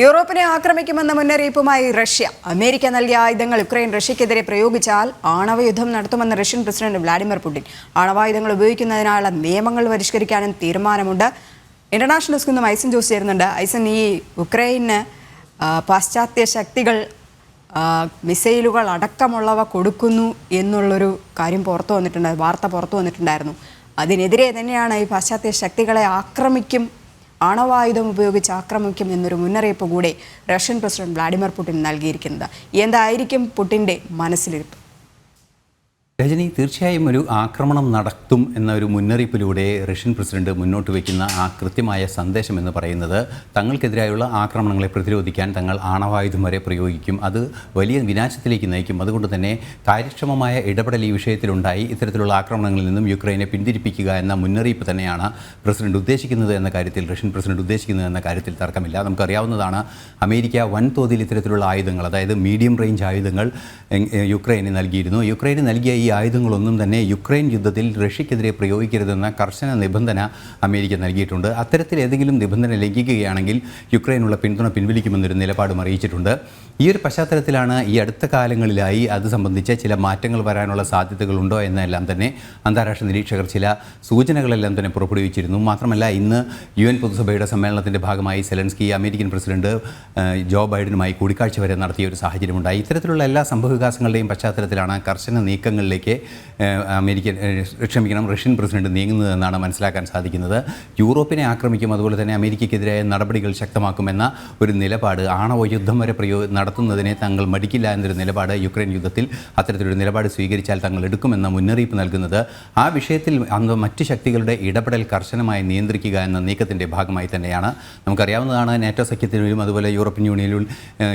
യൂറോപ്പിനെ ആക്രമിക്കുമെന്ന മുന്നറിയിപ്പുമായി Russia. America നൽകിയ ആയുധങ്ങൾ യുക്രൈൻ റഷ്യക്കെതിരെ പ്രയോഗിച്ചാൽ ആണവയുദ്ധം നടത്തുമെന്ന് റഷ്യൻ പ്രസിഡന്റ് വ്ളാഡിമിർ പുടിൻ. ആണവായുധങ്ങൾ ഉപയോഗിക്കുന്നതിനായുള്ള നിയമങ്ങൾ പരിഷ്കരിക്കാനും തീരുമാനമുണ്ട്. ഇന്റർനാഷണൽ ഡെസ്കിൽ നിന്നും ഐസൻ ജോസ് ചേരുന്നുണ്ട്. ഐസൻ, ഈ യുക്രൈന് പാശ്ചാത്യ ശക്തികൾ മിസൈലുകൾ അടക്കമുള്ളവ കൊടുക്കുന്നു എന്നുള്ളൊരു കാര്യം വാർത്ത പുറത്തു വന്നിട്ടുണ്ടായിരുന്നു. അതിനെതിരെ തന്നെയാണ് ഈ പാശ്ചാത്യ ശക്തികളെ ആണവായുധം ഉപയോഗിച്ച് ആക്രമിക്കും എന്നൊരു മുന്നറിയിപ്പ് കൂടെ റഷ്യൻ പ്രസിഡന്റ് വ്ളാഡിമിർ പുടിൻ നൽകിയിരിക്കുന്നത്. എന്തായിരിക്കും പുടിൻ്റെ മനസ്സിലിരിപ്പ്? രജനി, തീർച്ചയായും ഒരു ആക്രമണം നടത്തും എന്ന ഒരു മുന്നറിയിപ്പിലൂടെ റഷ്യൻ പ്രസിഡന്റ് മുന്നോട്ട് വയ്ക്കുന്ന ആ കൃത്യമായ സന്ദേശം എന്ന് പറയുന്നത് തങ്ങൾക്കെതിരായുള്ള ആക്രമണങ്ങളെ പ്രതിരോധിക്കാൻ തങ്ങൾ ആണവായുധം വരെ പ്രയോഗിക്കും, അത് വലിയ വിനാശത്തിലേക്ക് നയിക്കും. അതുകൊണ്ട് തന്നെ കാര്യക്ഷമമായ ഇടപെടൽ ഈ വിഷയത്തിലുണ്ടായി ഇത്തരത്തിലുള്ള ആക്രമണങ്ങളിൽ നിന്നും യുക്രൈനെ പിന്തിരിപ്പിക്കുക എന്ന മുന്നറിയിപ്പ് തന്നെയാണ് പ്രസിഡന്റ് ഉദ്ദേശിക്കുന്നത് എന്ന കാര്യത്തിൽ, റഷ്യൻ പ്രസിഡന്റ് ഉദ്ദേശിക്കുന്നത് എന്ന കാര്യത്തിൽ തർക്കമില്ല. നമുക്കറിയാവുന്നതാണ്, അമേരിക്ക വൻതോതിൽ ഇത്തരത്തിലുള്ള ആയുധങ്ങൾ, അതായത് മീഡിയം റേഞ്ച് ആയുധങ്ങൾ യുക്രൈന് നൽകിയിരുന്നു. യുക്രൈന് നൽകിയ ഈ ആയുധങ്ങളൊന്നും തന്നെ യുക്രൈൻ യുദ്ധത്തിൽ റഷ്യക്കെതിരെ പ്രയോഗിക്കരുതെന്ന കർശന നിബന്ധന അമേരിക്ക നൽകിയിട്ടുണ്ട്. അത്തരത്തിൽ ഏതെങ്കിലും നിബന്ധന ലംഘിക്കുകയാണെങ്കിൽ യുക്രൈനുള്ള പിന്തുണ പിൻവലിക്കുമെന്നൊരു നിലപാടും അറിയിച്ചിട്ടുണ്ട്. ഈ ഒരു പശ്ചാത്തലത്തിലാണ് ഈ അടുത്ത കാലങ്ങളിലായി അത് സംബന്ധിച്ച ചില മാറ്റങ്ങൾ വരാനുള്ള സാധ്യതകളുണ്ടോ എന്നെല്ലാം തന്നെ അന്താരാഷ്ട്ര നിരീക്ഷകർ ചില സൂചനകളെല്ലാം തന്നെ പുറപ്പെടുവിച്ചിരുന്നു. മാത്രമല്ല, ഇന്ന് UN പൊതുസഭയുടെ സമ്മേളനത്തിൻ്റെ ഭാഗമായി സെലൻസ്കി അമേരിക്കൻ പ്രസിഡന്റ് ജോ ബൈഡനുമായി കൂടിക്കാഴ്ച വരെ നടത്തിയ ഒരു സാഹചര്യമുണ്ടായി. ഇത്തരത്തിലുള്ള എല്ലാ സംഭവവികാസങ്ങളുടെയും പശ്ചാത്തലത്തിലാണ് കർശന നീക്കങ്ങളിലേക്ക് റഷ്യൻ പ്രസിഡന്റ് നീങ്ങുന്നതെന്നാണ് മനസ്സിലാക്കാൻ സാധിക്കുന്നത്. യൂറോപ്പിനെ ആക്രമിക്കും, അതുപോലെ തന്നെ അമേരിക്കയ്ക്കെതിരായ നടപടികൾ ശക്തമാക്കുമെന്ന ഒരു നിലപാട്, ആണവ യുദ്ധം വരെ നടത്തുന്നതിനെ തങ്ങൾ മടിക്കില്ല എന്നൊരു നിലപാട്, യുക്രൈൻ യുദ്ധത്തിൽ അത്തരത്തിലൊരു നിലപാട് സ്വീകരിച്ചാൽ തങ്ങൾ എടുക്കുമെന്ന മുന്നറിയിപ്പ് നൽകുന്നത് ആ വിഷയത്തിൽ മറ്റ് ശക്തികളുടെ ഇടപെടൽ കർശനമായി നിയന്ത്രിക്കുക എന്ന നീക്കത്തിൻ്റെ ഭാഗമായി തന്നെയാണ്. നമുക്കറിയാവുന്നതാണ്, നാറ്റോ സഖ്യത്തിനും അതുപോലെ യൂറോപ്യൻ യൂണിയനിൽ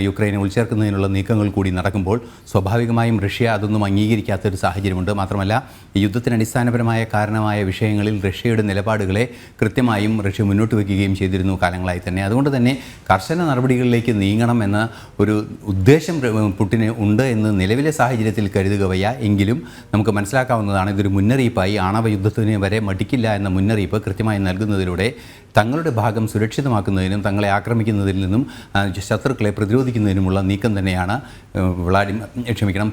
യുക്രൈനെ ഉൾച്ചേർക്കുന്നതിനുള്ള നീക്കങ്ങൾ കൂടി നടക്കുമ്പോൾ സ്വാഭാവികമായും റഷ്യ അതൊന്നും അംഗീകരിക്കാത്തൊരു സാഹചര്യമുണ്ട്. മാത്രമല്ല, ഈ യുദ്ധത്തിന് അടിസ്ഥാനപരമായ കാരണമായ വിഷയങ്ങളിൽ റഷ്യയുടെ നിലപാടുകളെ കൃത്യമായും റഷ്യ മുന്നോട്ട് വയ്ക്കുകയും ചെയ്തിരുന്നു കാലങ്ങളായി തന്നെ. അതുകൊണ്ട് തന്നെ കർശന നടപടികളിലേക്ക് നീങ്ങണം എന്ന ഒരു ഉദ്ദേശം പുടിന് ഉണ്ട് എന്ന് നിലവിലെ സാഹചര്യത്തിൽ കരുതുക വയ്യ. എങ്കിലും നമുക്ക് മനസ്സിലാക്കാവുന്നതാണ്, ഇതൊരു മുന്നറിയിപ്പായി ആണവ യുദ്ധത്തിന് വരെ മടിക്കില്ല എന്ന മുന്നറിയിപ്പ് കൃത്യമായി നൽകുന്നതിലൂടെ തങ്ങളുടെ ഭാഗം സുരക്ഷിതമാക്കുന്നതിനും തങ്ങളെ ആക്രമിക്കുന്നതിൽ നിന്നും ശത്രുക്കളെ പ്രതിരോധിക്കുന്നതിനുമുള്ള നീക്കം തന്നെയാണ്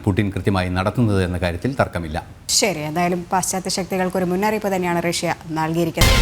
പുടിൻ കൃത്യമായി നടത്തുന്നത് എന്ന കാര്യത്തിൽ തർക്കമില്ല. ശരി, എന്തായാലും പാശ്ചാത്യ ശക്തികൾക്കൊരു മുന്നറിയിപ്പ് തന്നെയാണ് റഷ്യ നൽകിയിരിക്കുന്നത്.